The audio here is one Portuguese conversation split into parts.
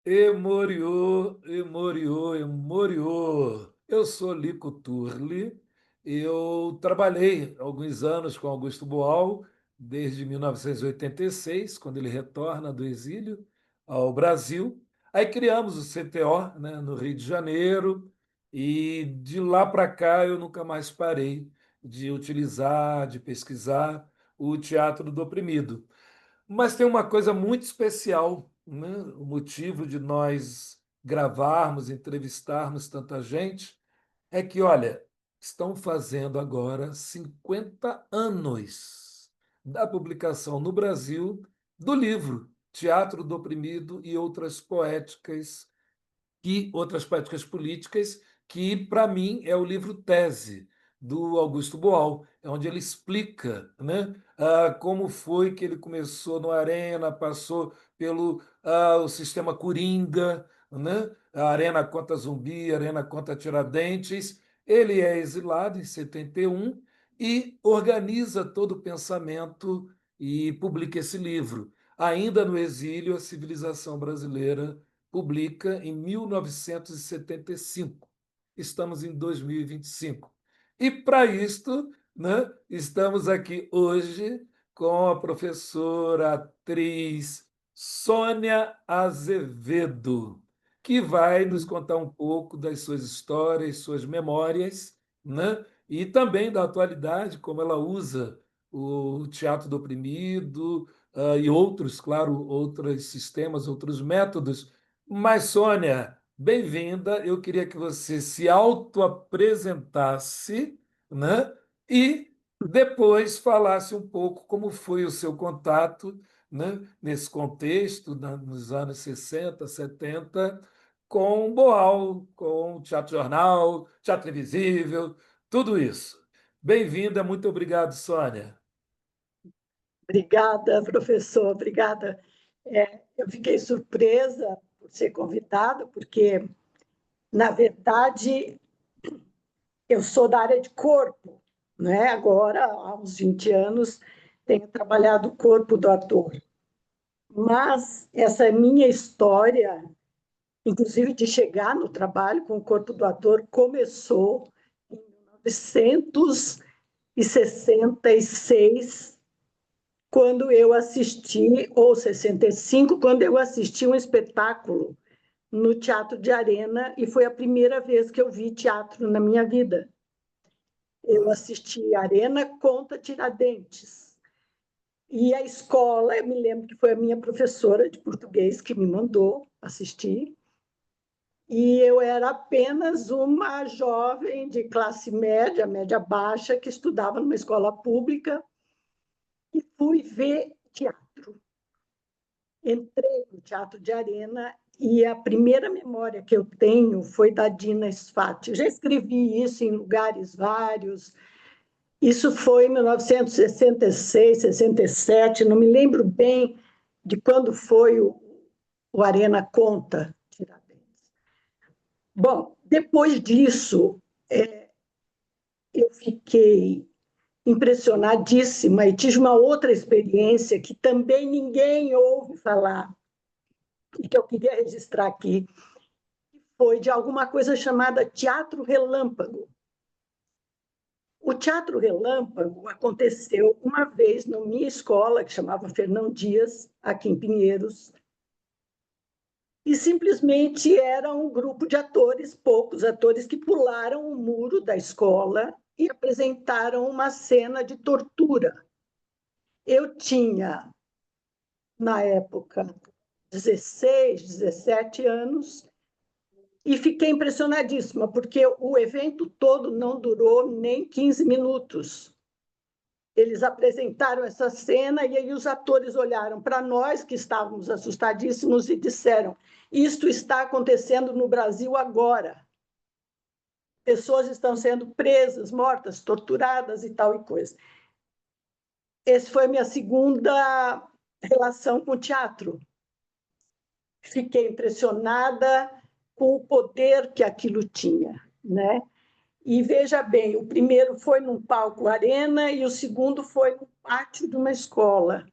Emoriô, Emoriô, Emoriô. Eu sou Lico Turli. Eu trabalhei alguns anos com Augusto Boal, desde 1986, quando ele retorna do exílio ao Brasil. Aí criamos o CTO, né, no Rio de Janeiro, e de lá para cá eu nunca mais parei de utilizar, de pesquisar o teatro do oprimido. Mas tem uma coisa muito especial, né? O motivo de nós gravarmos, entrevistarmos tanta gente é que, olha, estão fazendo agora 50 anos da publicação no Brasil do livro Teatro do Oprimido e outras práticas políticas, que, para mim, é o livro tese do Augusto Boal, é onde ele explica, né, como foi que ele começou no Arena, passou pelo o sistema Coringa, né, a Arena contra Zumbi, a Arena contra Tiradentes. Ele é exilado em 71 e organiza todo o pensamento e publica esse livro. Ainda no exílio, a civilização brasileira publica em 1975. Estamos em 2025. E para isto, né, estamos aqui hoje com a professora atriz Sônia Azevedo, que vai nos contar um pouco das suas histórias, suas memórias, né, e também da atualidade, como ela usa o teatro do oprimido, e outros, claro, outros sistemas, outros métodos. Mas, Sônia, bem-vinda. Eu queria que você se autoapresentasse, né? E depois falasse um pouco como foi o seu contato, né, nesse contexto, nos anos 60, 70, com o Boal, com o Teatro Jornal, Teatro Invisível, tudo isso. Bem-vinda, muito obrigado, Sônia. Obrigada, professor, obrigada. Eu fiquei surpresa por ser convidada, porque, na verdade, eu sou da área de corpo, né? Agora, há uns 20 anos, tenho trabalhado o corpo do ator. Mas essa minha história, inclusive de chegar no trabalho com o corpo do ator, começou em 1966, quando eu assisti, ou 65, quando eu assisti um espetáculo no Teatro de Arena, e foi a primeira vez que eu vi teatro na minha vida. Eu assisti Arena contra Tiradentes. E a escola, eu me lembro que foi a minha professora de português que me mandou assistir, e eu era apenas uma jovem de classe média, média baixa, que estudava numa escola pública, e fui ver teatro. Entrei no Teatro de Arena e a primeira memória que eu tenho foi da Dina Sfati. Eu já escrevi isso em lugares vários. Isso foi em 1966, 67, não me lembro bem de quando foi o Arena Conta Tiradentes. Bom, depois disso, eu fiquei impressionadíssima e tive uma outra experiência que também ninguém ouve falar, e que eu queria registrar aqui, foi de alguma coisa chamada Teatro Relâmpago. O Teatro Relâmpago aconteceu uma vez na minha escola, que chamava Fernão Dias, aqui em Pinheiros, e simplesmente era um grupo de atores, poucos atores, que pularam o muro da escola e apresentaram uma cena de tortura. Eu tinha, na época, 16, 17 anos, e fiquei impressionadíssima, porque o evento todo não durou nem 15 minutos. Eles apresentaram essa cena e aí os atores olharam para nós, que estávamos assustadíssimos, e disseram: isto está acontecendo no Brasil agora. Pessoas estão sendo presas, mortas, torturadas e tal e coisa. Essa foi a minha segunda relação com o teatro. Fiquei impressionada com o poder que aquilo tinha, né? E veja bem, o primeiro foi num palco arena e o segundo foi no pátio de uma escola.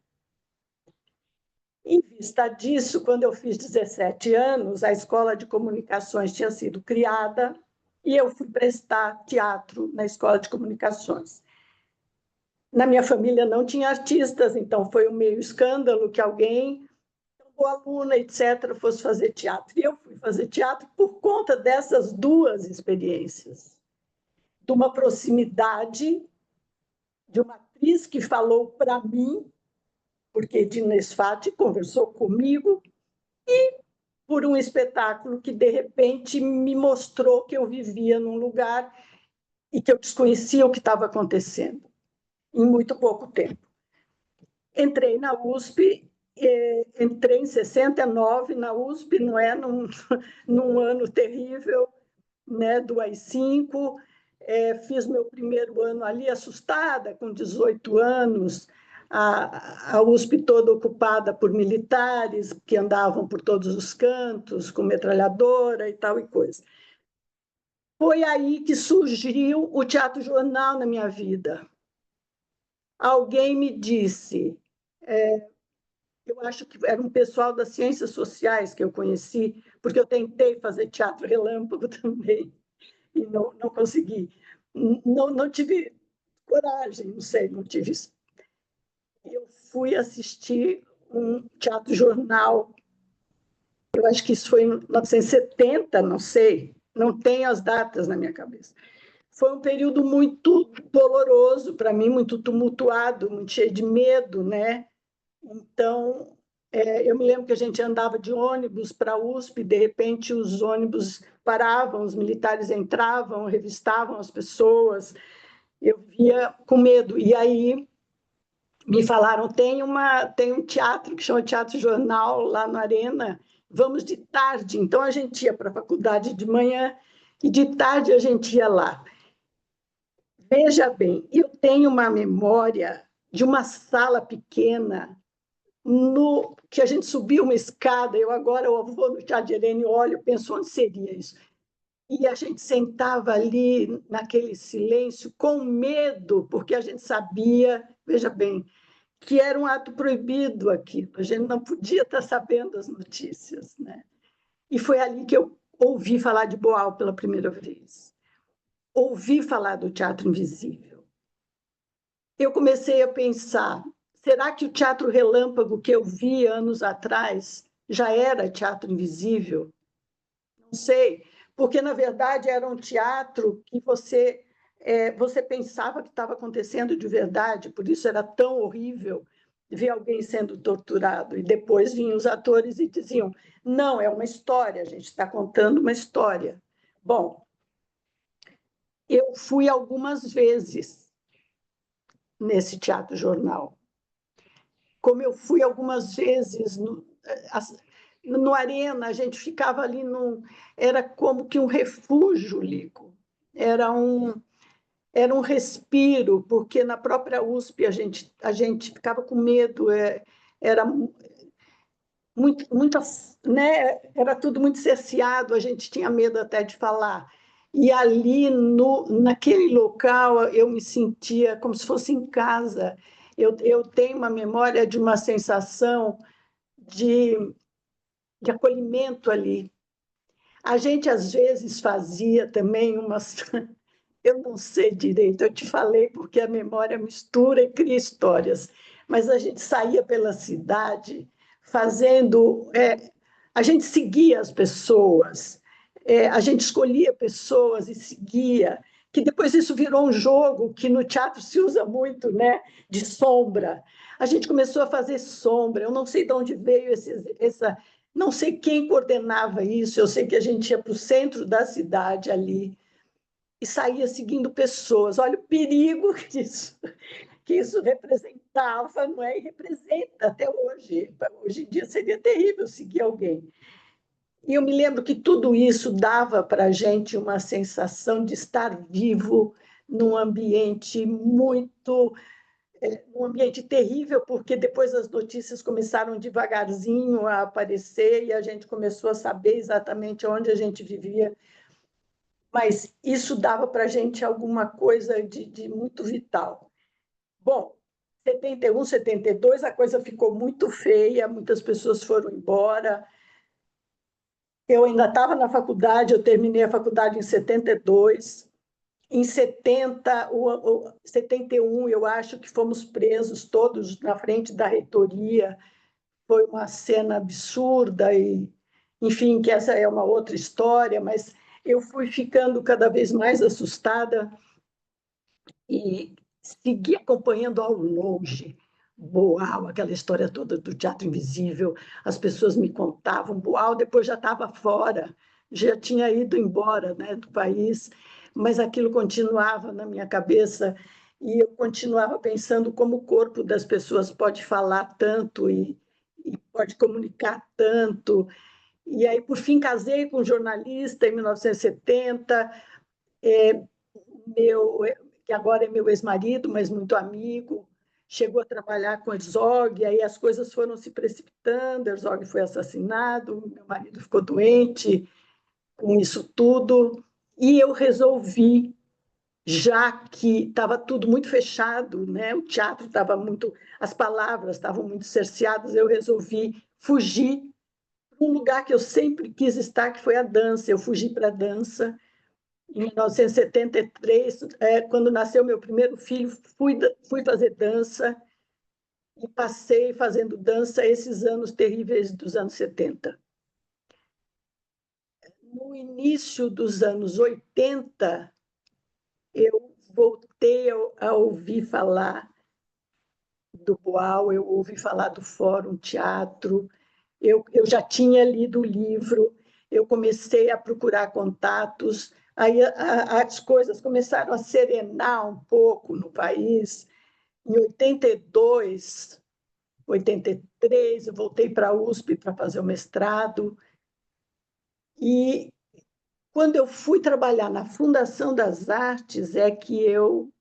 Em vista disso, quando eu fiz 17 anos, a Escola de Comunicações tinha sido criada e eu fui prestar teatro na Escola de Comunicações. Na minha família não tinha artistas, então foi um meio escândalo que alguém, boa aluna, etc., fosse fazer teatro. E eu fui fazer teatro por conta dessas duas experiências, de uma proximidade de uma atriz que falou para mim, porque Dina Sfati conversou comigo, e por um espetáculo que, de repente, me mostrou que eu vivia num lugar e que eu desconhecia o que estava acontecendo, em muito pouco tempo. Entrei na USP, entrei em 69 na USP, não é? Num ano terrível, né, do AI-5, fiz meu primeiro ano ali assustada, com 18 anos, a USP toda ocupada por militares que andavam por todos os cantos, com metralhadora e tal e coisa. Foi aí que surgiu o Teatro Jornal na minha vida. Alguém me disse, eu acho que era um pessoal das ciências sociais que eu conheci, porque eu tentei fazer teatro relâmpago também, e não consegui. Não tive coragem, não sei, não tive. Eu fui assistir um teatro jornal, eu acho que isso foi em 1970, não sei, não tenho as datas na minha cabeça. Foi um período muito doloroso para mim, muito tumultuado, muito cheio de medo, né? Então, eu me lembro que a gente andava de ônibus para a USP, de repente os ônibus paravam, os militares entravam, revistavam as pessoas, eu via com medo. E aí me falaram, tem um teatro que chama Teatro Jornal lá na Arena, vamos de tarde. Então a gente ia para a faculdade de manhã e de tarde a gente ia lá. Veja bem, eu tenho uma memória de uma sala pequena que a gente subiu uma escada, eu vou no Teatro de Arena e olho, penso onde seria isso. E a gente sentava ali naquele silêncio com medo, porque a gente sabia, veja bem, que era um ato proibido aqui, a gente não podia estar sabendo as notícias, né? E foi ali que eu ouvi falar de Boal pela primeira vez. Ouvi falar do teatro invisível. Eu comecei a pensar, será que o teatro relâmpago que eu vi anos atrás já era teatro invisível? Não sei, porque, na verdade, era um teatro que você pensava que estava acontecendo de verdade, por isso era tão horrível ver alguém sendo torturado. E depois vinham os atores e diziam, não, é uma história, a gente está contando uma história. Bom, eu fui algumas vezes nesse teatro jornal. Como eu fui algumas vezes no Arena, a gente ficava ali era como que um refúgio, Lico. Era um respiro, porque na própria USP a gente ficava com medo, era muito, né? Era tudo muito cerceado, a gente tinha medo até de falar. E ali, naquele local, eu me sentia como se fosse em casa. Eu tenho uma memória de uma sensação de, de acolhimento ali. A gente, às vezes, fazia também umas. Eu não sei direito, eu te falei porque a memória mistura e cria histórias, mas a gente saía pela cidade fazendo. A gente seguia as pessoas, a gente escolhia pessoas e seguia, que depois isso virou um jogo que no teatro se usa muito, né? De sombra. A gente começou a fazer sombra, eu não sei de onde veio essa. Não sei quem coordenava isso, eu sei que a gente ia para o centro da cidade ali e saía seguindo pessoas. Olha o perigo que isso representava, não é? E representa até hoje. Hoje em dia seria terrível seguir alguém. E eu me lembro que tudo isso dava para a gente uma sensação de estar vivo num ambiente um ambiente terrível, porque depois as notícias começaram devagarzinho a aparecer e a gente começou a saber exatamente onde a gente vivia, mas isso dava para a gente alguma coisa de muito vital. Bom, 71, 72, a coisa ficou muito feia, muitas pessoas foram embora. Eu ainda estava na faculdade, eu terminei a faculdade em 72. Em 71, eu acho que fomos presos todos na frente da reitoria. Foi uma cena absurda e, enfim, que essa é uma outra história, mas eu fui ficando cada vez mais assustada e segui acompanhando ao longe Boal, aquela história toda do Teatro Invisível. As pessoas me contavam, Boal depois já estava fora, já tinha ido embora, né, do país, mas aquilo continuava na minha cabeça e eu continuava pensando como o corpo das pessoas pode falar tanto e pode comunicar tanto. E aí, por fim, casei com um jornalista em 1970, meu, que agora é meu ex-marido, mas muito amigo, chegou a trabalhar com Herzog, aí as coisas foram se precipitando, Herzog foi assassinado, meu marido ficou doente com isso tudo, e eu resolvi, já que estava tudo muito fechado, né? O teatro estava muito, as palavras estavam muito cerceadas, eu resolvi fugir para um lugar que eu sempre quis estar, que foi a dança. Eu fugi para a dança, em 1973, quando nasceu meu primeiro filho, fui fazer dança e passei fazendo dança esses anos terríveis dos anos 70. No início dos anos 80, eu voltei a ouvir falar do Boal, eu ouvi falar do Fórum Teatro, eu já tinha lido o livro, eu comecei a procurar contatos, aí as coisas começaram a serenar um pouco no país. Em 82, 83, eu voltei para a USP para fazer o mestrado, e quando eu fui trabalhar na Fundação das Artes é que eu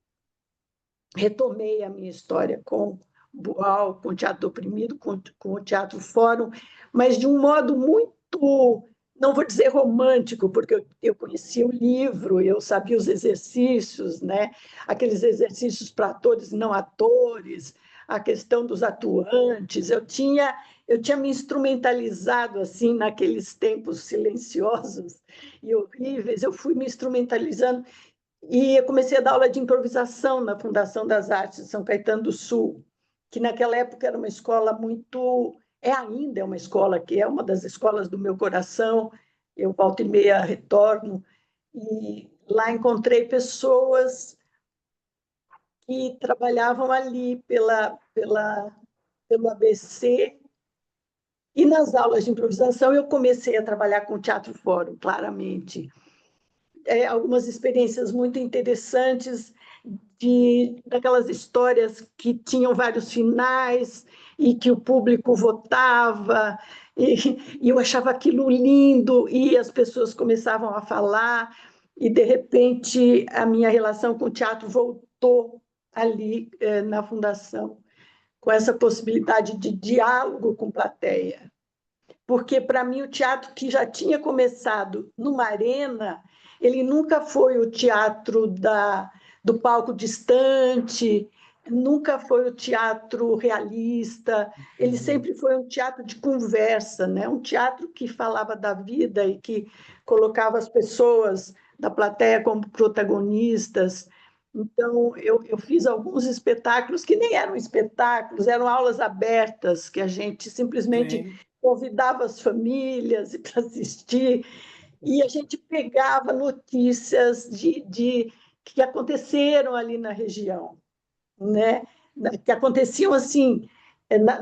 retomei a minha história com Boal, com o Teatro do Oprimido, com o Teatro Fórum, mas de um modo muito, não vou dizer romântico, porque eu conhecia o livro, eu sabia os exercícios, né? Aqueles exercícios para atores e não atores, a questão dos atuantes. Eu tinha me instrumentalizado assim naqueles tempos silenciosos e horríveis, eu fui me instrumentalizando e eu comecei a dar aula de improvisação na Fundação das Artes de São Caetano do Sul, que naquela época era uma escola muito. Ainda é uma escola que é uma das escolas do meu coração. Eu volta e meia retorno. E lá encontrei pessoas que trabalhavam ali pelo ABC. E nas aulas de improvisação eu comecei a trabalhar com o Teatro Fórum, claramente. Algumas experiências muito interessantes daquelas histórias que tinham vários finais e que o público votava, e eu achava aquilo lindo, e as pessoas começavam a falar, e de repente a minha relação com o teatro voltou ali na fundação, com essa possibilidade de diálogo com plateia. Porque, para mim, o teatro que já tinha começado numa arena, ele nunca foi o teatro do palco distante, nunca foi o teatro realista, ele sempre foi um teatro de conversa, né? Um teatro que falava da vida e que colocava as pessoas da plateia como protagonistas. Então, eu fiz alguns espetáculos que nem eram espetáculos, eram aulas abertas, que a gente simplesmente Sim. convidava as famílias para assistir, e a gente pegava notícias de que aconteceram ali na região, né? Que aconteciam assim,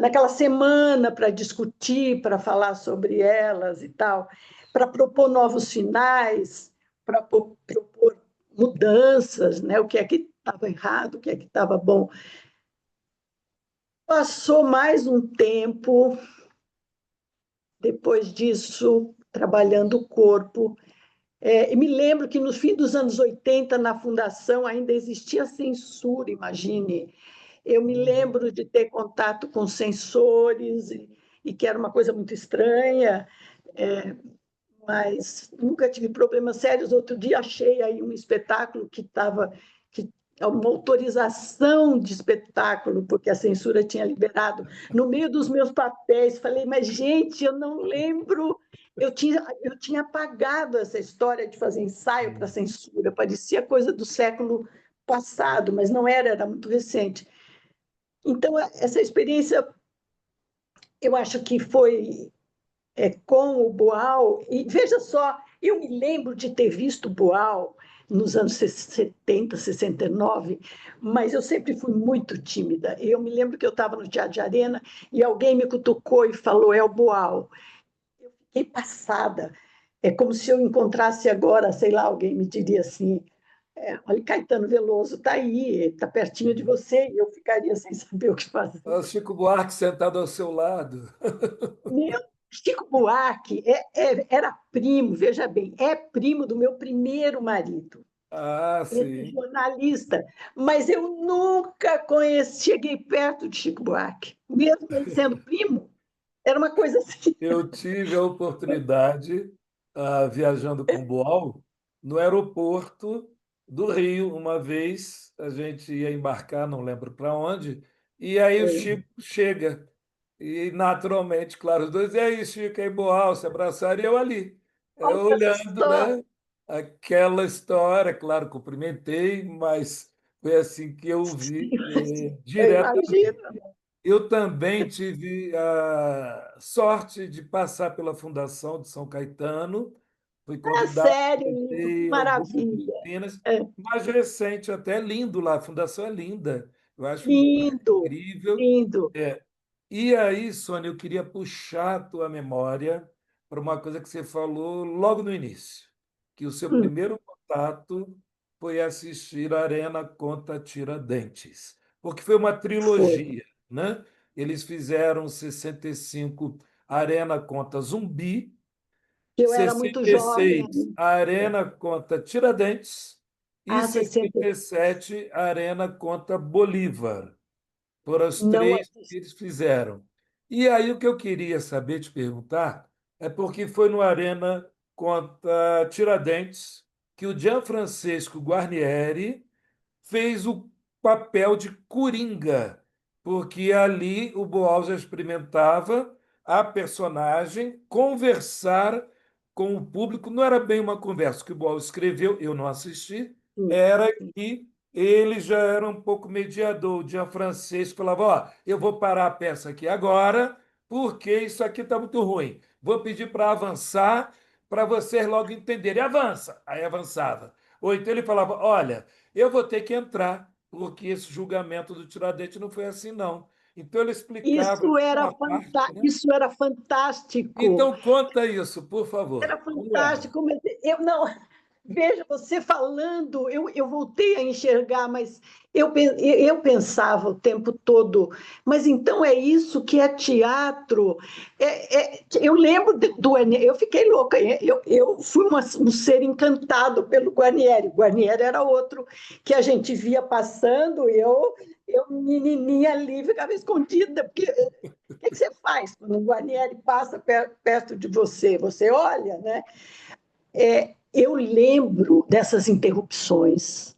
naquela semana, para discutir, para falar sobre elas e tal, para propor novos finais, para propor mudanças, né? O que é que estava errado, o que é que estava bom. Passou mais um tempo, depois disso, trabalhando o corpo. E me lembro que no fim dos anos 80, na Fundação, ainda existia censura, imagine. Eu me Uhum. lembro de ter contato com censores, e que era uma coisa muito estranha, mas nunca tive problemas sérios. Outro dia achei aí um espetáculo que uma autorização de espetáculo, porque a censura tinha liberado, no meio dos meus papéis. Falei, mas, gente, eu não lembro. Eu tinha apagado essa história de fazer ensaio para censura, parecia coisa do século passado, mas não era, era muito recente. Então, essa experiência, eu acho que foi com o Boal, e veja só, eu me lembro de ter visto o Boal nos anos 70, 69, mas eu sempre fui muito tímida. Eu me lembro que eu estava no Teatro de Arena e alguém me cutucou e falou, é o Boal. Eu fiquei passada. É como se eu encontrasse agora, sei lá, alguém me diria assim, olha, Caetano Veloso está aí, está pertinho de você, e eu ficaria sem saber o que fazer. O Chico Buarque sentado ao seu lado. Meu, Chico Buarque era primo, veja bem, é primo do meu primeiro marido, Ah, esse sim. jornalista, mas eu nunca cheguei perto de Chico Buarque, mesmo ele sendo primo, era uma coisa assim. Eu tive a oportunidade, viajando com o Boal, no aeroporto do Rio, uma vez a gente ia embarcar, não lembro para onde, e aí o Chico chega. E naturalmente, claro, os dois, e aí, Chico, e aí, Boal, se abraçaram, e eu ali, Olha olhando, só, né? Aquela história, claro, cumprimentei, mas foi assim que eu vi eu diretamente. imagino. Eu também tive a sorte de passar pela Fundação de São Caetano, fui É convidado sério, a Lico, que ter algumas maravilha. disciplinas, É, mais recente, até lindo lá, a Fundação é linda, eu acho um prédio lindo, incrível. lindo. É. E aí, Sônia, eu queria puxar a tua memória para uma coisa que você falou logo no início, que o seu Hum, primeiro contato foi assistir a Arena contra Tiradentes, porque foi uma foi. trilogia, né? Eles fizeram 65 Arena contra Zumbi, Eu era muito jovem 66 ainda. Arena contra Tiradentes e Ah, 60, 67 Arena contra Bolívar. Foram os não três que assisti. eles fizeram. E aí o que eu queria saber, te perguntar, é porque foi no Arena contra Tiradentes que o Gianfrancesco Guarnieri fez o papel de Coringa, porque ali o Boal já experimentava a personagem conversar com o público. Não era bem uma conversa, o que o Boal escreveu, eu não assisti, Sim, era sim. que ele já era um pouco mediador. O Gianfrancesco falava: Ó, eu vou parar a peça aqui agora, porque isso aqui está muito ruim. Vou pedir para avançar, para vocês logo entenderem. Avança! Aí avançava. Ou então ele falava: Olha, eu vou ter que entrar, porque esse julgamento do Tiradentes não foi assim, não. Então ele explicava uma parte, né? Isso era fantástico. Então conta isso, por favor. Era Como era? fantástico. Eu não, veja, você falando, eu voltei a enxergar, mas eu pensava o tempo todo, mas então é isso que é teatro. Eu lembro do Guarnieri, eu fiquei louca, eu fui um ser encantado pelo Guarnieri. O Guarnieri era outro que a gente via passando, e eu menininha ali, ficava escondida, porque o que você faz quando o Guarnieri passa perto de você? Você olha, né? Eu lembro dessas interrupções.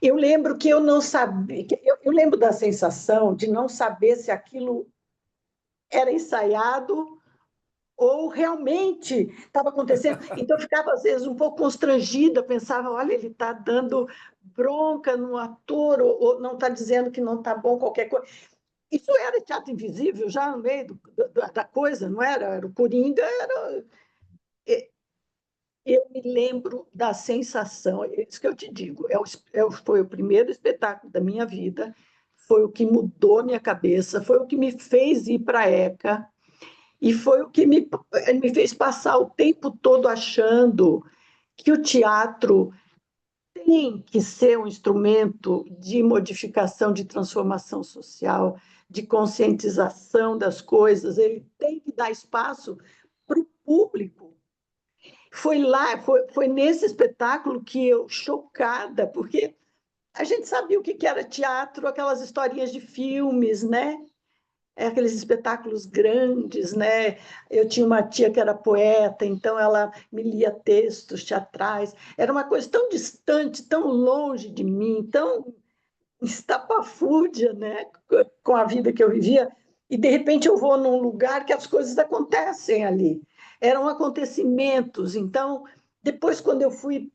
Eu lembro que eu não sabia. Eu lembro da sensação de não saber se aquilo era ensaiado ou realmente estava acontecendo. Então, eu ficava, às vezes, um pouco constrangida, pensava: olha, ele está dando bronca no ator, ou não está dizendo que não está bom qualquer coisa. Isso era teatro invisível já no meio da coisa, não era? Era o Coringa, era. Eu me lembro da sensação, é isso que eu te digo, foi o primeiro espetáculo da minha vida, foi o que mudou minha cabeça, foi o que me fez ir para a ECA, e foi o que me fez passar o tempo todo achando que o teatro tem que ser um instrumento de modificação, de transformação social, de conscientização das coisas, ele tem que dar espaço para o público. Foi nesse espetáculo que eu, chocada, porque a gente sabia o que era teatro, aquelas historinhas de filmes, né? aqueles espetáculos grandes, né? Eu tinha uma tia que era poeta, então ela me lia textos teatrais. Era uma coisa tão distante, tão longe de mim, tão estapafúrdia, né? Com a vida que eu vivia. E, de repente, eu vou num lugar que as coisas acontecem ali. Eram acontecimentos. Então, depois, quando eu fui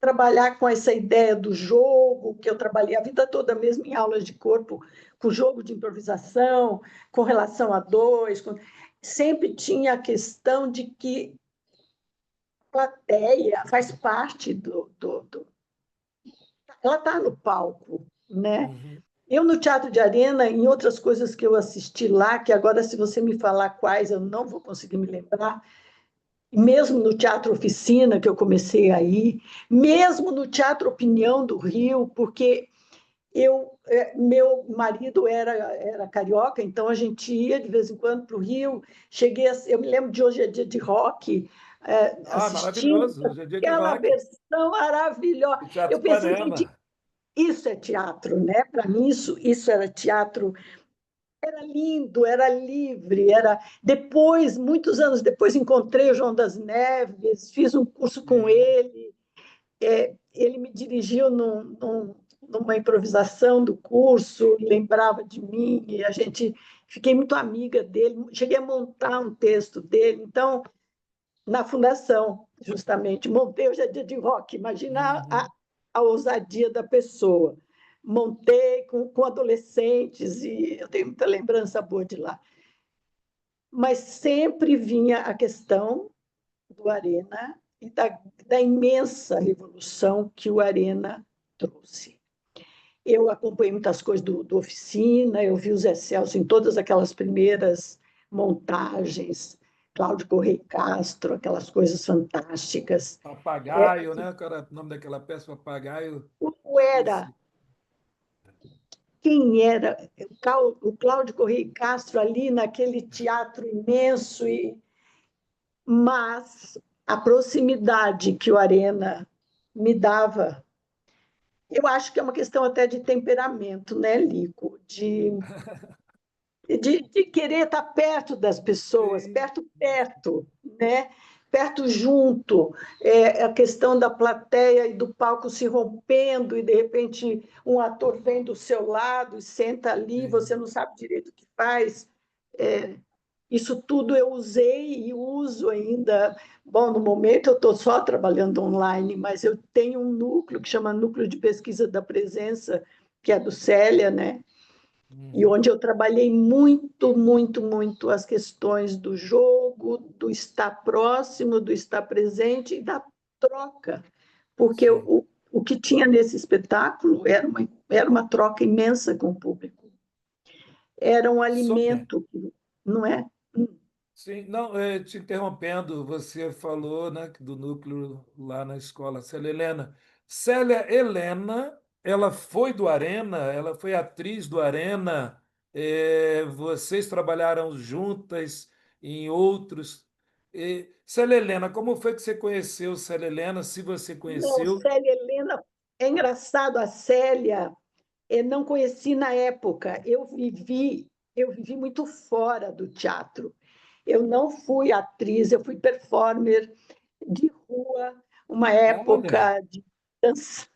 trabalhar com essa ideia do jogo, que eu trabalhei a vida toda mesmo em aulas de corpo, com jogo de improvisação, com relação a dois, sempre tinha a questão de que a plateia faz parte ela está no palco, né? Uhum. Eu no Teatro de Arena, em outras coisas que eu assisti lá, que agora se você me falar quais eu não vou conseguir me lembrar, mesmo no Teatro Oficina, que eu comecei aí, mesmo no Teatro Opinião do Rio, porque meu marido era carioca, então a gente ia de vez em quando para o Rio. Eu me lembro de Hoje é Dia de Rock, Ah, assistindo maravilhoso. Hoje é dia de aquela rock. versão maravilhosa. O Eu Teatro pensei, gente, Ipanema. isso é teatro, né? Para mim, isso era teatro. Era lindo, era livre, era. Depois, muitos anos depois, encontrei o João das Neves, fiz um curso com Sim. ele. Ele me dirigiu numa improvisação do curso, lembrava de mim, e a gente fiquei muito amiga dele. Cheguei a montar um texto dele, então, na fundação, justamente, montei o Jardim de Rock. Imagina Uhum. a ousadia da pessoa. Montei com adolescentes, e eu tenho muita lembrança boa de lá. Mas sempre vinha a questão do Arena e da imensa revolução que o Arena trouxe. Eu acompanhei muitas coisas do Oficina, eu vi o Zé Celso em todas aquelas primeiras montagens, Cláudio Correia Castro, aquelas coisas fantásticas. Papagaio, né? Qual era o nome daquela peça? Papagaio. Como era, Esqueci. quem era o Cláudio Correia Castro ali naquele teatro imenso, mas a proximidade que o Arena me dava. Eu acho que é uma questão até de temperamento, né, Lico? De querer estar perto das pessoas, Sim. perto, né? Perto junto. A questão da plateia e do palco se rompendo, e de repente um ator vem do seu lado e senta ali, você Sim. não sabe direito o que faz. É, isso tudo eu usei e uso ainda. Bom, no momento eu estou só trabalhando online, mas eu tenho um núcleo que chama Núcleo de Pesquisa da Presença, que é do Célia, né? E Uhum. onde eu trabalhei muito, muito, muito as questões do jogo, do estar próximo, do estar presente e da troca. Porque Sim. o que tinha nesse espetáculo era uma troca imensa com o público. Era um Sônia. alimento, não é? Sim, não, te interrompendo, você falou, né, do núcleo lá na escola, Célia Helena. Célia Helena, ela foi do Arena, ela foi atriz do Arena, vocês trabalharam juntas em outros. Célia Helena, como foi que você conheceu Célia Helena, se você Não, conheceu? Célia Helena, é engraçado, a Célia, eu não conheci na época, eu vivi muito fora do teatro. Eu não fui atriz, eu fui performer de rua, uma Olha, época de dança.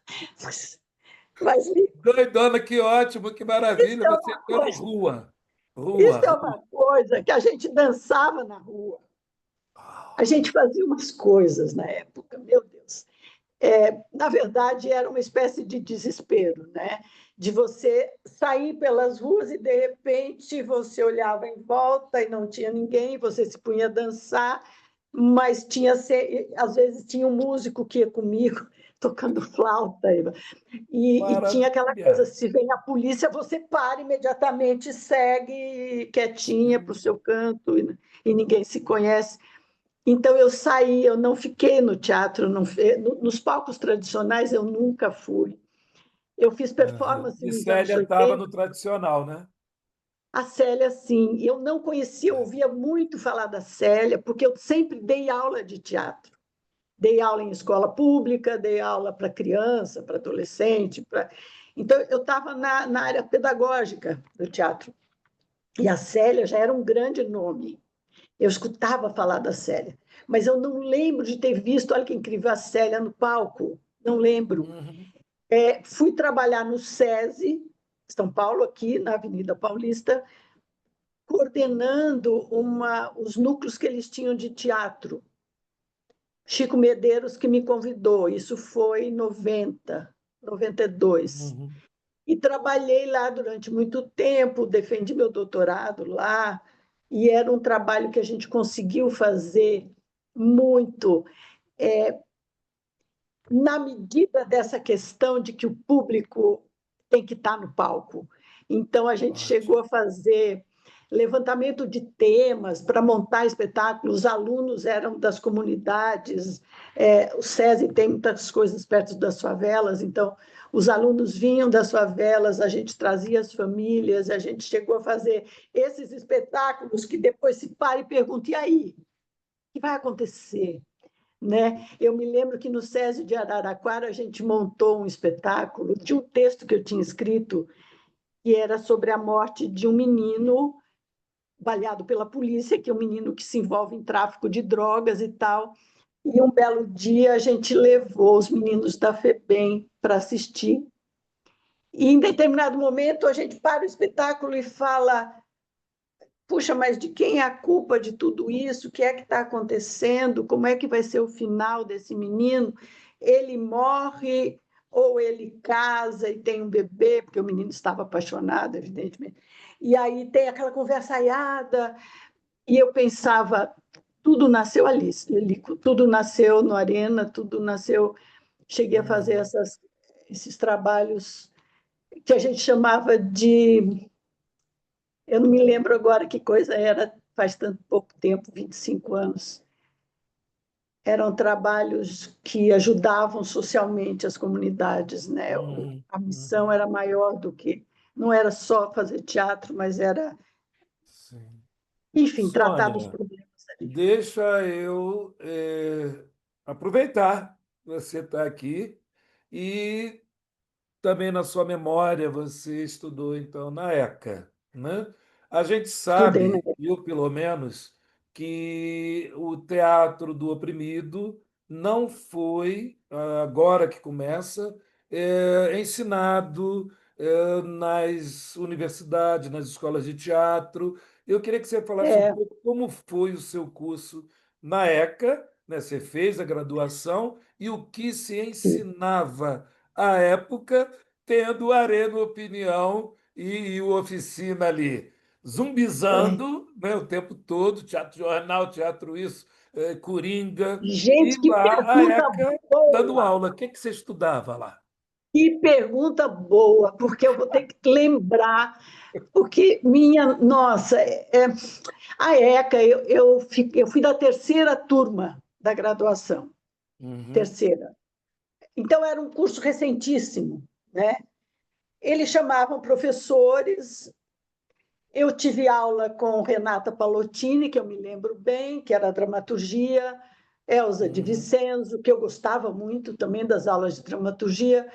Mas doidona, que ótimo, que isso maravilha, é você uma entrou no coisa, rua, rua, isso é rua. uma coisa que a gente dançava na rua. A gente fazia umas coisas na época, meu Deus. Na verdade, era uma espécie de desespero, né? De você sair pelas ruas e, de repente, você olhava em volta e não tinha ninguém, você se punha a dançar, mas às vezes tinha um músico que ia comigo, tocando flauta, e tinha aquela coisa, Maravilha. se vem a polícia, você para imediatamente, segue quietinha para o seu canto, e ninguém se conhece. Então, eu saí, eu não fiquei no teatro, nos palcos tradicionais eu nunca fui. Eu fiz Aham. performance E nos anos Célia estava 80. no tradicional, né? A Célia, sim, eu não conhecia, eu ouvia muito falar da Célia, porque eu sempre dei aula de teatro. Dei aula em escola pública, dei aula para criança, para adolescente. Então, eu estava na área pedagógica do teatro. E a Célia já era um grande nome. Eu escutava falar da Célia, mas eu não lembro de ter visto, olha que incrível, a Célia no palco, não lembro. Uhum. Fui trabalhar no SESI, São Paulo, aqui na Avenida Paulista, coordenando os núcleos que eles tinham de teatro. Chico Medeiros que me convidou, isso foi em 92. Uhum. E trabalhei lá durante muito tempo, defendi meu doutorado lá, e era um trabalho que a gente conseguiu fazer muito, na medida dessa questão de que o público tem que estar no palco. Então, a gente chegou Ótimo. a fazer levantamento de temas para montar espetáculos. Os alunos eram das comunidades, o SESI tem muitas coisas perto das favelas, então os alunos vinham das favelas, a gente trazia as famílias, a gente chegou a fazer esses espetáculos que depois se para e pergunta, e aí? O que vai acontecer? Né? Eu me lembro que no SESI de Araraquara a gente montou um espetáculo de um texto que eu tinha escrito, que era sobre a morte de um menino baleado pela polícia, que é um menino que se envolve em tráfico de drogas e tal. E um belo dia a gente levou os meninos da FEBEM para assistir. E em determinado momento a gente para o espetáculo e fala: puxa, mas de quem é a culpa de tudo isso? O que é que está acontecendo? Como é que vai ser o final desse menino? Ele morre ou ele casa e tem um bebê, porque o menino estava apaixonado, evidentemente. E aí tem aquela conversa aiada, e eu pensava, tudo nasceu ali, Lico, tudo nasceu no Arena, tudo nasceu. Cheguei a fazer Uhum. esses trabalhos que a gente chamava de. Eu não me lembro agora que coisa era, faz tanto pouco tempo, 25 anos. Eram trabalhos que ajudavam socialmente as comunidades, né? Uhum. A missão Uhum. era maior do que. Não era só fazer teatro, mas era, Sim. enfim, tratar dos Sônia, problemas ali. deixa eu aproveitar que você está aqui e também na sua memória você estudou então na ECA, né? A gente Estudei, né? sabe, eu pelo menos, que o teatro do oprimido não foi, agora que começa, ensinado nas universidades, nas escolas de teatro. Eu queria que você falasse um É, pouco como foi o seu curso na ECA, né? Você fez a graduação e o que se ensinava à época, tendo Arena Opinião e o Oficina ali, é. zumbizando, né, o tempo todo, teatro jornal, teatro isso, Coringa, e Gente, que lá a pergunta ECA dando boa! aula. O que que você estudava lá? Que pergunta boa, porque eu vou ter que lembrar, porque minha, nossa, a ECA, eu fui da terceira turma da graduação, Uhum, terceira. Então, era um curso recentíssimo, né? Eles chamavam professores. Eu tive aula com Renata Palottini, que eu me lembro bem, que era dramaturgia, Elza de uhum, Vicenzo, que eu gostava muito também das aulas de dramaturgia.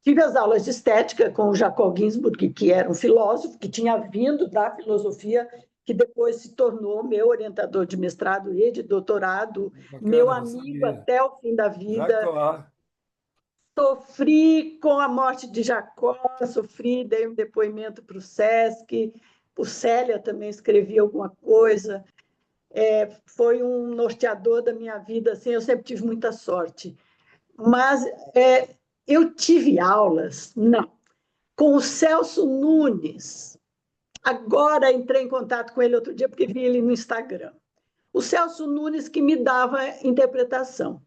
Tive as aulas de estética com o Jacob Ginsburg, que era um filósofo que tinha vindo da filosofia, que depois se tornou meu orientador de mestrado e de doutorado, meu bacana, não amigo sabia. até o fim da vida. Jacó. Sofri com a morte de Jacó, sofri, dei um depoimento para o SESC, o Célia também escrevia alguma coisa. Foi um norteador da minha vida, assim, eu sempre tive muita sorte. Mas eu tive aulas, não, com o Celso Nunes. Agora entrei em contato com ele outro dia, porque vi ele no Instagram. O Celso Nunes que me dava interpretação.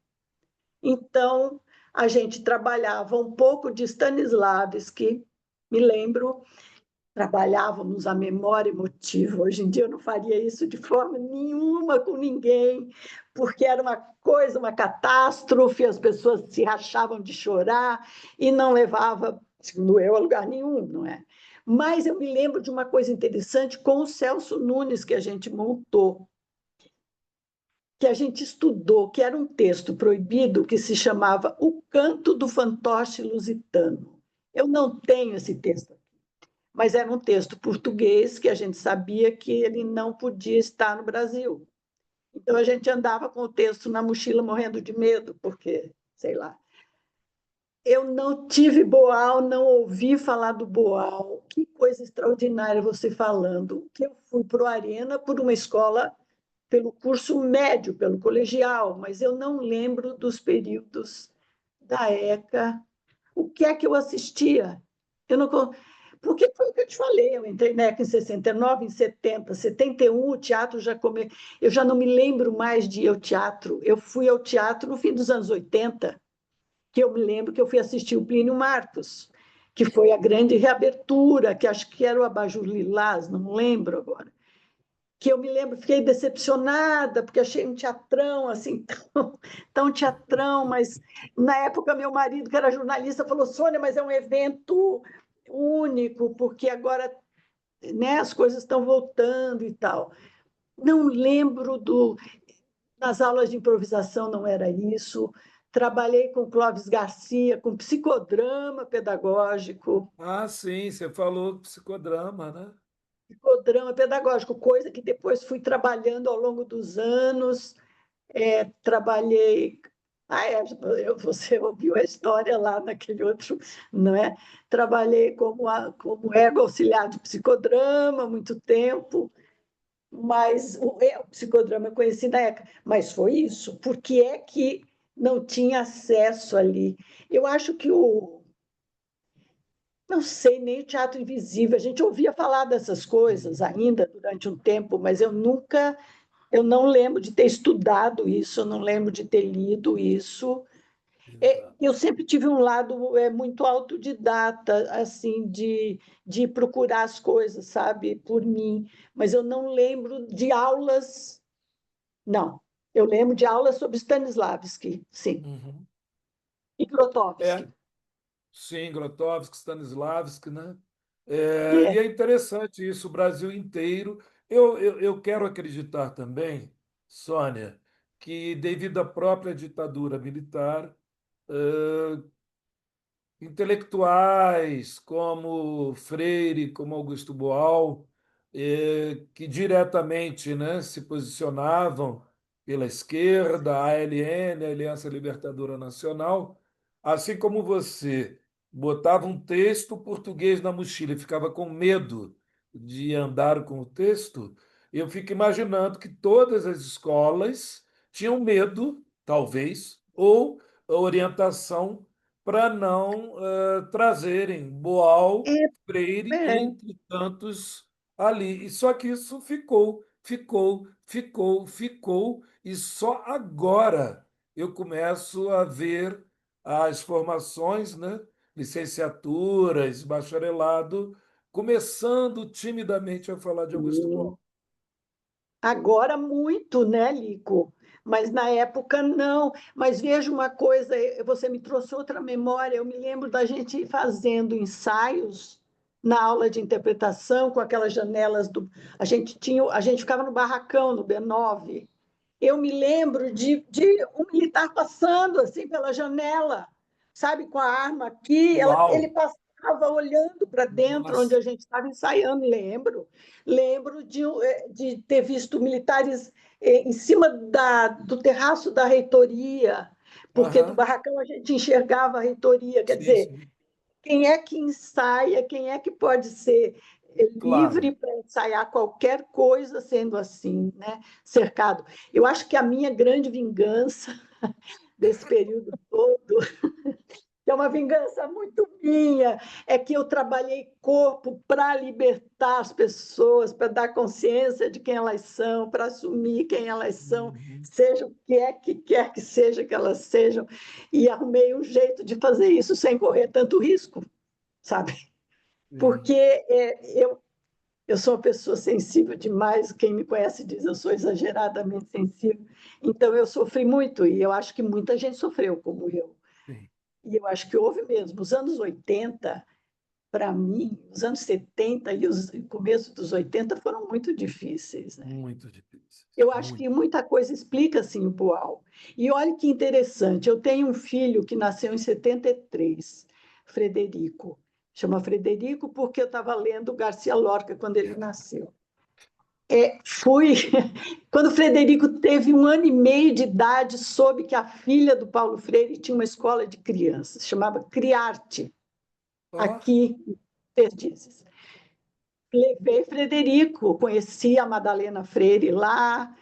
Então, a gente trabalhava um pouco de Stanislavski, me lembro, trabalhávamos a memória emotiva. Hoje em dia eu não faria isso de forma nenhuma com ninguém, porque era uma coisa, uma catástrofe, as pessoas se rachavam de chorar e não levava, segundo eu, a lugar nenhum, não é? Mas eu me lembro de uma coisa interessante com o Celso Nunes que a gente montou, que a gente estudou, que era um texto proibido que se chamava O Canto do Fantoche Lusitano. Eu não tenho esse texto, mas era um texto português que a gente sabia que ele não podia estar no Brasil. Então a gente andava com o texto na mochila morrendo de medo, porque, sei lá. Eu não tive Boal, não ouvi falar do Boal. Que coisa extraordinária você falando. Que eu fui para o Arena por uma escola, pelo curso médio, pelo colegial, mas eu não lembro dos períodos da ECA. O que é que eu assistia? Eu não, porque foi o que eu te falei, eu entrei na ECA em 69, em 70, 71, o teatro já come... Eu já não me lembro mais de ir ao teatro. Eu fui ao teatro no fim dos anos 80, que eu me lembro que eu fui assistir o Plínio Marcos, que foi a grande reabertura, que acho que era o Abajur Lilás, não lembro agora. Que eu me lembro, fiquei decepcionada, porque achei um teatrão, assim, tão teatrão, mas na época meu marido, que era jornalista, falou, Sônia, mas é um evento único, porque agora, né, as coisas estão voltando e tal. Não lembro do... Nas aulas de improvisação não era isso. Trabalhei com Clóvis Garcia, com psicodrama pedagógico. Ah, sim, você falou psicodrama, né? Psicodrama pedagógico, coisa que depois fui trabalhando ao longo dos anos. Trabalhei... você ouviu a história lá naquele outro, não é? Trabalhei como ego auxiliar de psicodrama há muito tempo, mas o psicodrama eu conheci na ECA. Mas foi isso. Por que é que não tinha acesso ali? Eu acho que o... Não sei, nem o teatro invisível. A gente ouvia falar dessas coisas Uhum. ainda durante um tempo, mas eu não lembro de ter estudado isso, eu não lembro de ter lido isso. Exato. Eu sempre tive um lado muito autodidata, assim, de procurar as coisas, sabe, por mim, mas eu não lembro de aulas. Não, eu lembro de aulas sobre Stanislavski, sim, Uhum. e Grotowski. É, sim, Grotowski, Stanislavski, né? E É, é interessante isso, o Brasil inteiro. Eu quero acreditar também, Sônia, que devido à própria ditadura militar, intelectuais como Freire, como Augusto Boal, que diretamente, né, se posicionavam pela esquerda, a ALN, a Aliança Libertadora Nacional, assim como você botava um texto português na mochila e ficava com medo de andar com o texto, eu fico imaginando que todas as escolas tinham medo, talvez, ou orientação para não trazerem Boal, é, Freire, é. entre tantos ali. E só que isso ficou, e só agora eu começo a ver as formações, né, licenciaturas, bacharelado, começando timidamente a falar de Augusto Boal. Agora muito, né, Lico? Mas na época não. Mas veja uma coisa, você me trouxe outra memória. Eu me lembro da gente fazendo ensaios na aula de interpretação com aquelas janelas do. A gente ficava no barracão, no B9. Eu me lembro de um militar passando assim pela janela, sabe, com a arma aqui, ele Uau! passava olhando para dentro onde Nossa! a gente estava ensaiando, lembro de ter visto militares em cima do terraço da reitoria, porque do Aham, barracão a gente enxergava a reitoria, quer sim, dizer, sim, quem é que ensaia, quem é que pode ser claro. livre para ensaiar qualquer coisa sendo assim, né? Cercado. Eu acho que a minha grande vingança desse período todo, que é uma vingança muito minha, é que eu trabalhei corpo para libertar as pessoas, para dar consciência de quem elas são, para assumir quem elas são, Uhum, seja o que é que quer que seja que elas sejam, e arrumei um jeito de fazer isso sem correr tanto risco, sabe? sim. Porque eu sou uma pessoa sensível demais, quem me conhece diz eu sou exageradamente sensível, então eu sofri muito, e eu acho que muita gente sofreu como eu. Sim. E eu acho que houve mesmo. Os anos 80, para mim, os anos 70 e o começo dos 80 foram muito difíceis, né? Muito difíceis, Eu acho muito. que muita coisa explica assim o Boal. E olha que interessante, eu tenho um filho que nasceu em 73, Frederico. chama Frederico, porque eu estava lendo Garcia Lorca quando ele nasceu. Fui. Quando o Frederico teve 1 ano e meio de idade, soube que a filha do Paulo Freire tinha uma escola de crianças, chamava Criarte, Ó, aqui em Perdizes. Levei Frederico, conheci a Madalena Freire lá,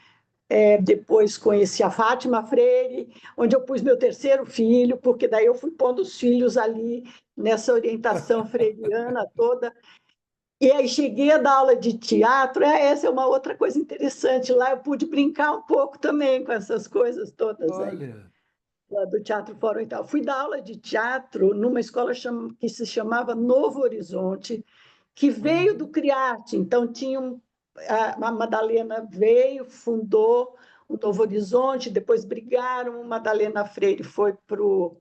depois conheci a Fátima Freire, onde eu pus meu terceiro filho, porque daí eu fui pondo os filhos ali nessa orientação freiriana toda. E aí cheguei a dar aula de teatro, essa é uma outra coisa interessante. Lá eu pude brincar um pouco também com essas coisas todas aí, olha. lá do Teatro Fórum e tal. Fui dar aula de teatro numa escola que se chamava Novo Horizonte, que veio do Uhum. Criarte. Então, a Madalena veio, fundou o Novo Horizonte, depois brigaram, a Madalena Freire foi para o...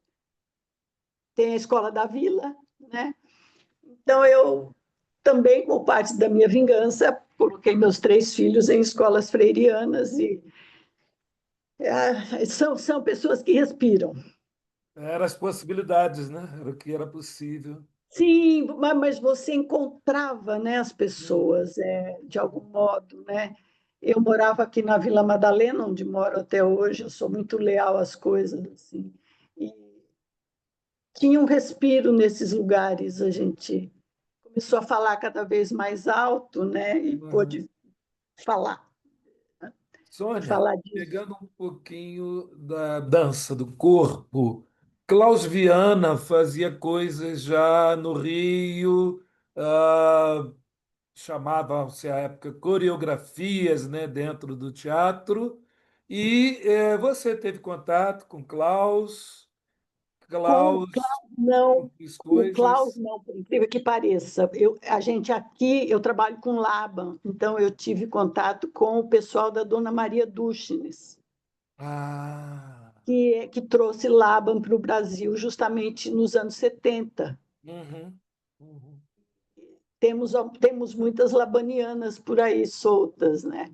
Tem a Escola da Vila, né? Então, eu também, como parte da minha vingança, coloquei meus 3 filhos em escolas freirianas e são pessoas que respiram. Eram as possibilidades, né? Era o que era possível. Sim, mas você encontrava, né, as Uhum. pessoas, de algum modo, né? Eu morava aqui na Vila Madalena, onde moro até hoje, eu sou muito leal às coisas, assim. E tinha um respiro nesses lugares, a gente começou a falar cada vez mais alto, né? E Uhum. pôde falar, Sônia, falar disso. pegando um pouquinho da dança, do corpo, Klaus Viana fazia coisas já no Rio, ah, chamavam-se à época coreografias, né, dentro do teatro. E você teve contato com Klaus? Com o Klaus Klaus, não. propôs Com o Klaus, coisas. não, por incrível que pareça. A gente aqui, eu trabalho com Laban, então eu tive contato com o pessoal da Dona Maria Dushnes, Ah, que trouxe Laban para o Brasil justamente nos anos 70. uhum, uhum, Temos muitas labanianas por aí soltas, né?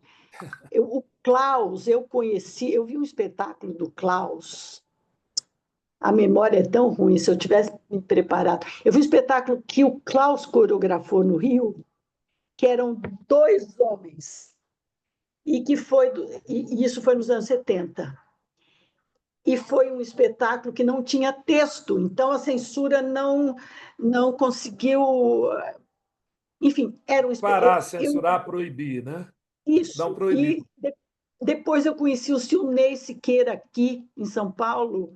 O Klaus, eu conheci, eu vi um espetáculo do Klaus. A memória é tão ruim, se eu tivesse me preparado. Eu vi um espetáculo que o Klaus coreografou no Rio, que eram 2 homens, e isso foi nos anos 70. E foi um espetáculo que não tinha texto, então a censura não conseguiu. Enfim, era um parar, eu, censurar, proibir, né? Não isso. proibiu. E depois eu conheci o Silnei Siqueira aqui em São Paulo,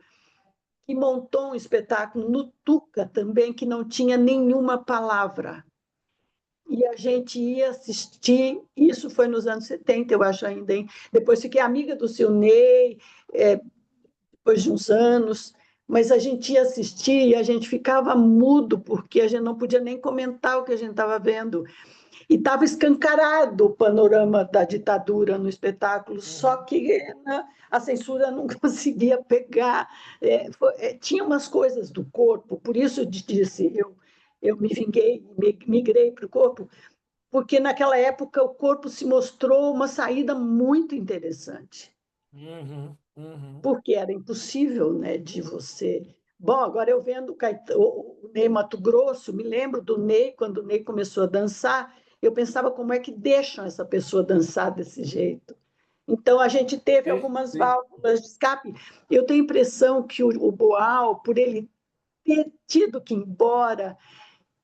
que montou um espetáculo no Tuca também, que não tinha nenhuma palavra. E a gente ia assistir, isso foi nos anos 70, eu acho ainda, hein? Depois fiquei amiga do Silney, depois de uns anos, mas a gente ia assistir e a gente ficava mudo, porque a gente não podia nem comentar o que a gente estava vendo. E estava escancarado o panorama da ditadura no espetáculo, só Uhum. que, né, a censura não conseguia pegar. Tinha umas coisas do corpo, por isso eu disse, eu me vinguei, migrei para o corpo, porque naquela época o corpo se mostrou uma saída muito interessante, Uhum, uhum. porque era impossível, né, de você. Bom, agora eu vendo o Ney Mato Grosso, me lembro do Ney, quando o Ney começou a dançar, eu pensava como é que deixam essa pessoa dançar desse jeito. Então, a gente teve algumas Perfeito. válvulas de escape. Eu tenho a impressão que o Boal, por ele ter tido que ir embora,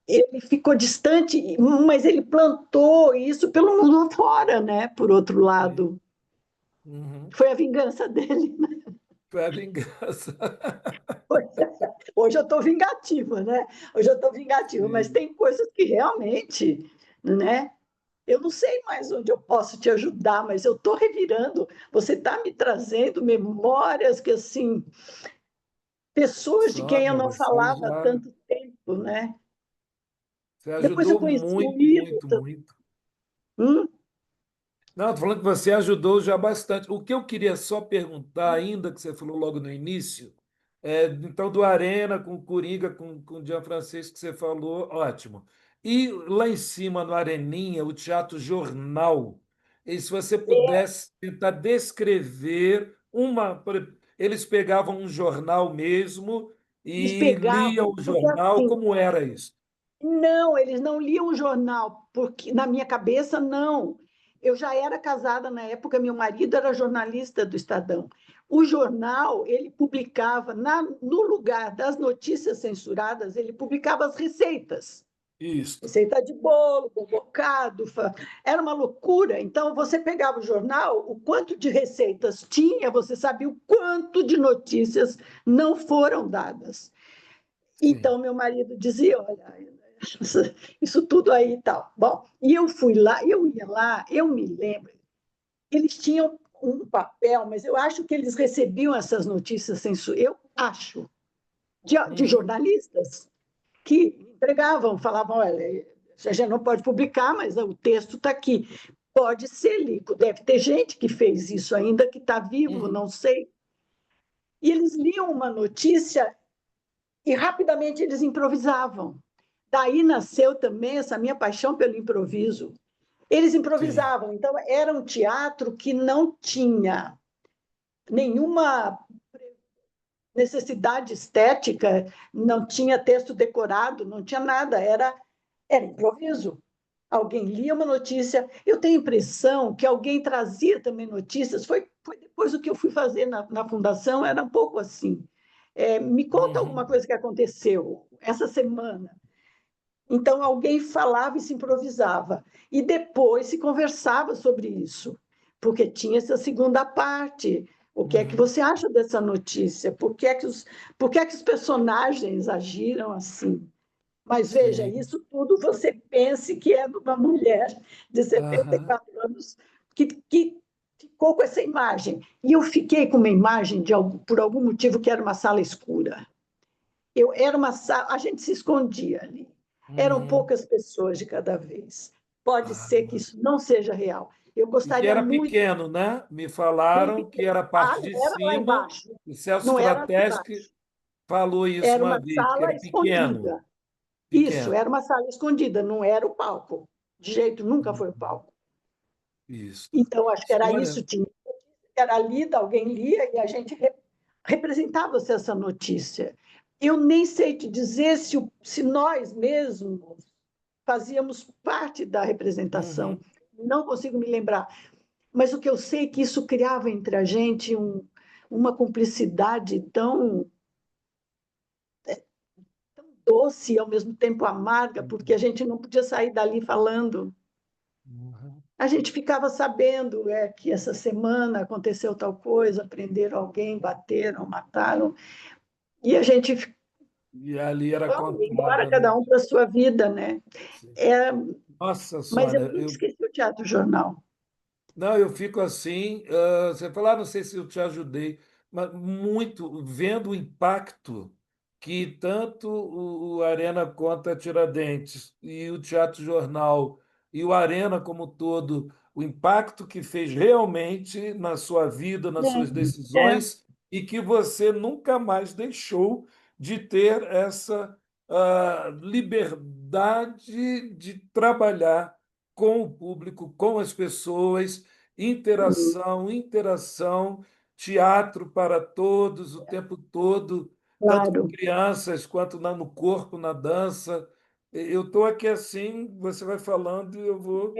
ele ficou distante, mas ele plantou isso pelo mundo fora, né? Por outro Sim. lado. Uhum. Foi a vingança dele. Foi a vingança. Hoje eu estou vingativa, né? Hoje eu estou vingativa, mas Sim. tem coisas que realmente, né? Eu não sei mais onde eu posso te ajudar, mas eu estou revirando. Você está me trazendo memórias que, assim, pessoas de quem eu Sônia, não você falava há já tanto tempo, né? você Depois eu ajudou conheci o muito, Ivo. muito, muito. Hum? Não, estou falando que você ajudou já bastante. O que eu queria só perguntar, ainda que você falou logo no início, então do Arena com o Coringa, com o Gianfrancesco que você falou, ótimo. E lá em cima, no Areninha, o Teatro Jornal, e se você pudesse tentar descrever eles pegavam um jornal mesmo Eles e liam pegavam, o porque jornal, assim, como era isso? Não, eles não liam o jornal, porque na minha cabeça, não. Eu já era casada na época, meu marido era jornalista do Estadão. O jornal, ele publicava, no lugar das notícias censuradas, ele publicava as receitas. Isto. Receita de bolo, bocado, era uma loucura. Então, você pegava o jornal, o quanto de receitas tinha, você sabia o quanto de notícias não foram dadas. Sim. Então, meu marido dizia, olha, isso tudo aí e tal. Bom, e eu fui lá, eu ia lá, eu me lembro, eles tinham um papel, mas eu acho que eles recebiam essas notícias eu acho, de Uhum. jornalistas que entregavam, falavam, olha, a gente não pode publicar, mas o texto está aqui. Pode ser, Lico, deve ter gente que fez isso ainda, que está vivo, Uhum. não sei. E eles liam uma notícia e rapidamente eles improvisavam. Daí nasceu também essa minha paixão pelo improviso. Eles Sim. improvisavam, então era um teatro que não tinha nenhuma necessidade estética, não tinha texto decorado, não tinha nada, era improviso. Alguém lia uma notícia, eu tenho a impressão que alguém trazia também notícias, foi depois do que eu fui fazer na fundação, era um pouco assim. Me conta alguma Uhum. coisa que aconteceu essa semana. Então, alguém falava e se improvisava. E depois se conversava sobre isso, porque tinha essa segunda parte. O que é que Uhum. você acha dessa notícia? Por que é que os personagens agiram assim? Mas veja, Sim. isso tudo você pense que é de uma mulher de setenta e Aham. quatro anos que ficou com essa imagem. E eu fiquei com uma imagem, por algum motivo, que era uma sala escura. Era uma sala, a gente se escondia ali. Eram Uhum. poucas pessoas de cada vez. Pode ser que Ah. isso não seja real. Eu E que gostaria era muito, pequeno, né? Me bem falaram que pequeno. era a Ah, parte de não era lá cima. embaixo, O Celso não era lá Strateschi embaixo. falou isso Era uma uma vez, que sala era pequeno. escondida. Isso, Pequeno. era uma sala escondida, não era o palco. De jeito, nunca foi o Uhum. palco. Isso. Então, acho que era Olha, isso, era lida, alguém lia e a gente representava-se essa notícia. Eu nem sei te dizer se nós mesmos fazíamos parte da representação, uhum. não consigo me lembrar, mas o que eu sei é que isso criava entre a gente uma cumplicidade tão doce e ao mesmo tempo amarga, porque a gente não podia sair dali falando. Uhum. A gente ficava sabendo que essa semana aconteceu tal coisa, prenderam alguém, bateram, mataram, e a gente E ali era vamos embora, contada, cada né? um para a sua vida, né? Sim. É, Nossa, mas eu Sônia, nunca esqueci o Teatro Jornal. não, eu fico assim. Você fala, não sei se eu te ajudei, mas muito vendo o impacto que tanto o Arena conta Tiradentes e o Teatro Jornal e o Arena como um todo, o impacto que fez realmente na sua vida, nas suas É, decisões e que você nunca mais deixou de ter essa liberdade de trabalhar com o público, com as pessoas, interação, interação, teatro para todos o tempo todo, tanto com claro. crianças quanto no corpo, na dança. Eu estou aqui assim, você vai falando e eu vou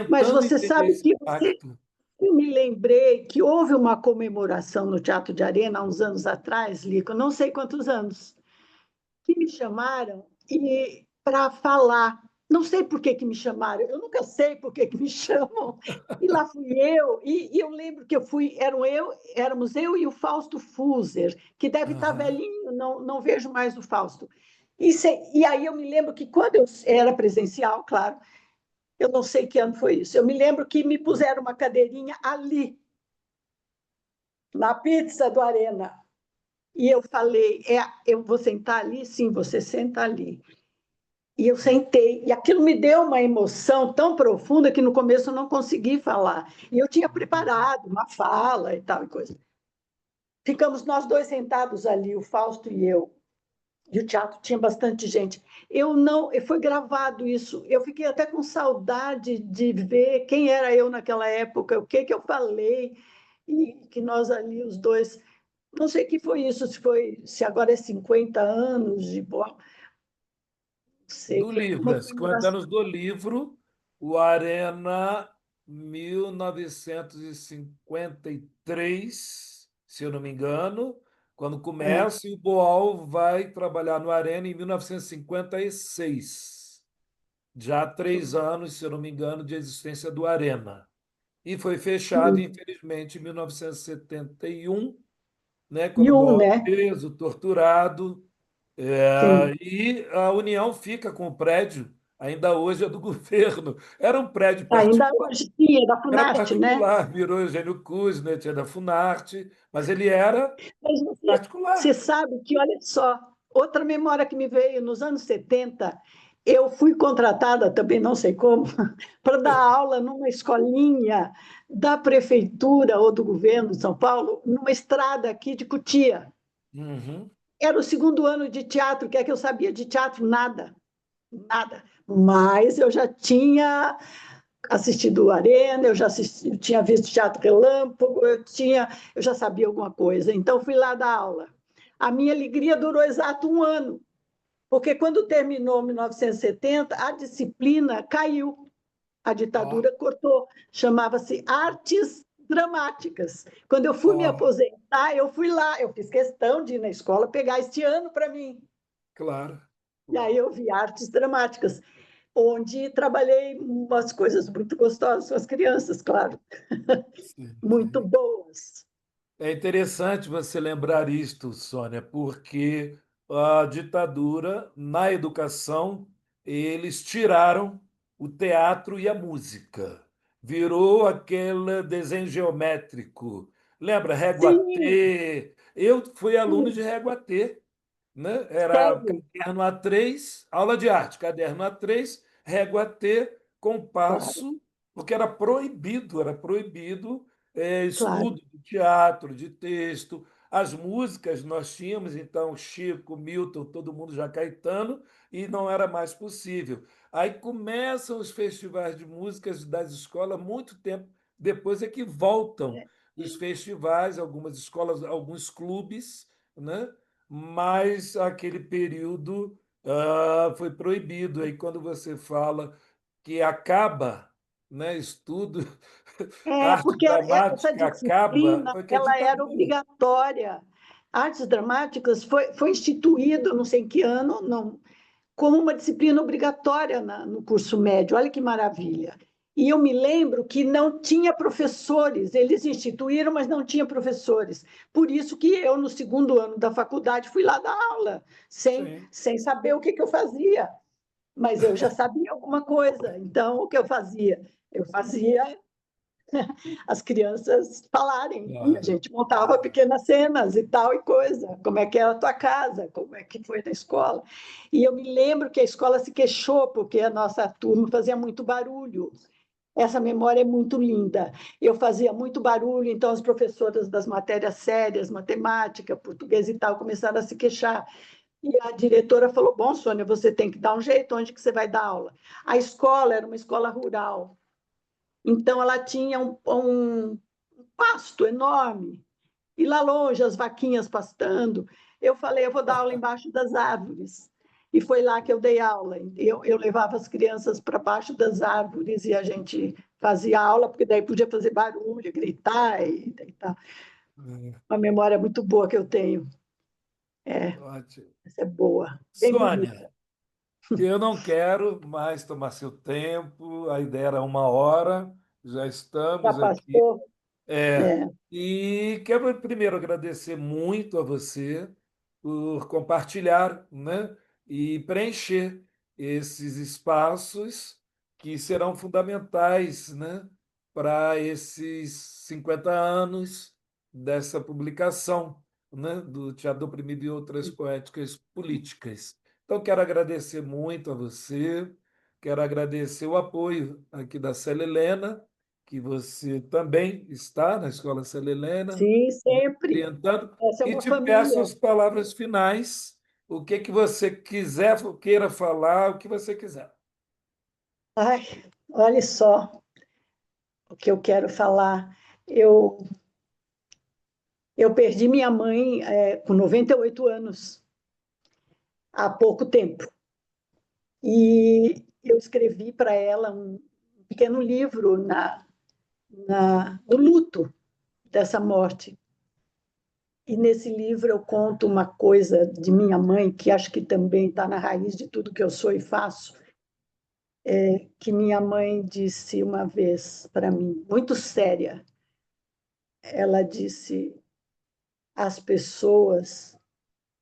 Mas tentando você entender sabe esse que impacto. eu me lembrei que houve uma comemoração no Teatro de Arena há uns anos atrás, Lico, não sei quantos anos, que me chamaram e para falar. Não sei por que me chamaram, eu nunca sei por que me chamam. E lá fui eu, e eu lembro que éramos eu e o Fausto Fuser, que deve estar Aham. velhinho, não vejo mais o Fausto. E aí eu me lembro que quando eu era presencial, claro, eu não sei que ano foi isso, eu me lembro que me puseram uma cadeirinha ali, na pizza do Arena. E eu falei, eu vou sentar ali? Sim, você senta ali. E eu sentei, e aquilo me deu uma emoção tão profunda que no começo eu não consegui falar. E eu tinha preparado uma fala e tal e coisa. Ficamos nós dois sentados ali, o Fausto e eu. E o teatro tinha bastante gente. Eu não, foi gravado isso. Eu fiquei até com saudade de ver quem era eu naquela época, o que eu falei e que nós ali os dois, não sei o que foi isso, se agora é 50 anos de boa, sei, Do foi livro, uma né? 50 comemoração. anos do livro, o Arena 1953, se eu não me engano, quando É, começa, e o Boal vai trabalhar no Arena em 1956. Já há 3 anos, se eu não me engano, de existência do Arena. E foi fechado, sim. infelizmente, em 1971, né, quando E o um, Boal né? foi preso, torturado. Sim. E a União fica com o prédio, ainda hoje é do governo. Era um prédio Ainda particular, hoje sim, é da era Funarte, né? particular, virou Eugênio Kuznet, é da Funarte, mas ele era Mas você particular. sabe que, olha só, outra memória que me veio, nos anos 70, eu fui contratada, também não sei como, para dar aula numa escolinha da prefeitura ou do governo de São Paulo, numa estrada aqui de Cotia. Uhum. Era o segundo ano de teatro, que é que eu sabia de teatro? Nada, nada. Mas eu já tinha assistido o Arena, eu tinha visto Teatro Relâmpago, eu já sabia alguma coisa. Então, fui lá dar aula. A minha alegria durou exato um ano, porque quando terminou 1970, a disciplina caiu, a Ó, ditadura cortou, chamava-se Artes Dramáticas. Quando eu fui me ó, aposentar, eu fui lá, eu fiz questão de ir na escola pegar este ano para mim. claro, E aí claro. eu vi artes dramáticas, onde trabalhei umas coisas muito gostosas com as crianças, claro, Sim, muito sim. boas. É interessante você lembrar isto, Sônia, porque a ditadura, na educação, eles tiraram o teatro e a música. Virou aquele desenho geométrico. Lembra? Régua Sim, T. Eu fui aluno sim, de Régua T, né? Era sério, caderno A3, aula de arte, caderno A3, régua T, claro, compasso, porque era proibido claro. estudo de teatro, de texto. As músicas nós tínhamos, então, Chico, Milton, todo mundo já Caetano, e não era mais possível. Aí começam os festivais de músicas das escolas, muito tempo depois é que voltam os festivais, algumas escolas, alguns clubes, né? Mas aquele período foi proibido. Aí quando você fala que acaba, né, estudo, É, arte porque essa dramática acaba, disciplina, foi que a ela era ditadura. obrigatória. Artes dramáticas foi instituído, não sei em que ano, não, como uma disciplina obrigatória no curso médio. Olha que maravilha. E eu me lembro que não tinha professores, eles instituíram, mas não tinha professores. Por isso que eu, no segundo ano da faculdade, fui lá dar aula, Sim, sem saber o que eu fazia, mas eu já sabia alguma coisa. Então, o que eu fazia? Eu fazia as crianças falarem, e a claro, gente montava claro. pequenas cenas e tal e coisa, como é que era a tua casa, como é que foi na escola. E eu me lembro que a escola se queixou porque a nossa turma fazia muito barulho. Essa memória é muito linda. Eu fazia muito barulho, então as professoras das matérias sérias, matemática, português e tal, começaram a se queixar. E a diretora falou: Bom, Sônia, você tem que dar um jeito, onde que você vai dar aula? A escola era uma escola rural, então ela tinha um pasto enorme. E lá longe, as vaquinhas pastando. Eu falei, eu vou dar aula embaixo das árvores. E foi lá que eu dei aula. Eu levava as crianças para baixo das árvores e a gente fazia aula, porque daí podia fazer barulho, gritar e tal. É, Uma memória muito boa que eu tenho. É, ótimo. essa é boa, bem bonita. Sônia, eu não quero mais tomar seu tempo, a ideia era 1 hora, já Já estamos aqui. passou? É, É, e quero primeiro agradecer muito a você por compartilhar, né, e preencher esses espaços que serão fundamentais, né, para esses 50 anos dessa publicação, né, do Teatro do Oprimido e Outras Poéticas Políticas. Então, quero agradecer muito a você, quero agradecer o apoio aqui da Célia Helena, que você também está na Escola Célia Helena, sim, né, sempre. orientando, Essa é e uma te peço família. as palavras finais, o que que você quiser, queira falar, o que você quiser. Ai, olha só o que eu quero falar. Eu, eu perdi minha mãe com 98 anos, há pouco tempo. E eu escrevi para ela um pequeno livro no luto dessa morte. E nesse livro eu conto uma coisa de minha mãe, que acho que também está na raiz de tudo que eu sou e faço, que minha mãe disse uma vez para mim, muito séria. Ela disse: as pessoas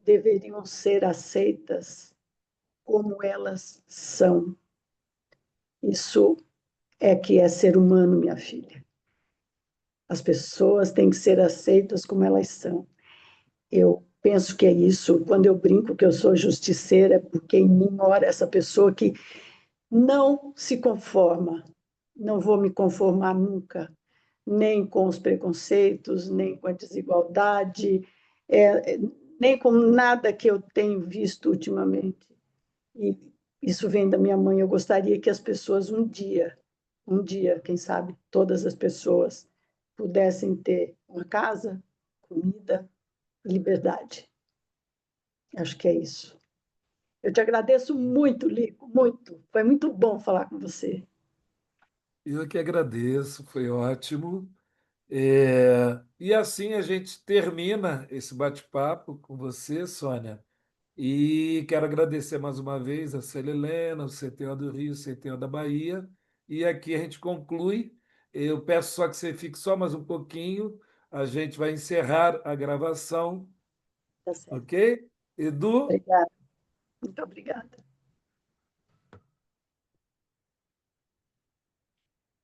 deveriam ser aceitas como elas são. Isso é que é ser humano, minha filha. As pessoas têm que ser aceitas como elas são. Eu penso que é isso. Quando eu brinco que eu sou justiceira, é porque em mim mora essa pessoa que não se conforma. Não vou me conformar nunca, nem com os preconceitos, nem com a desigualdade, nem com nada que eu tenho visto ultimamente. E isso vem da minha mãe. Eu gostaria que as pessoas um dia, quem sabe, todas as pessoas pudessem ter uma casa, comida, liberdade. Acho que é isso. Eu te agradeço muito, Lico, muito. Foi muito bom falar com você. Eu que agradeço, foi ótimo. E assim a gente termina esse bate-papo com você, Sônia. E quero agradecer mais uma vez a Célia Helena, o CTO do Rio, o CTO da Bahia. E aqui a gente conclui. Eu peço só que você fique só mais um pouquinho. A gente vai encerrar a gravação, Tá certo. ok? Edu? Obrigada. Muito obrigada.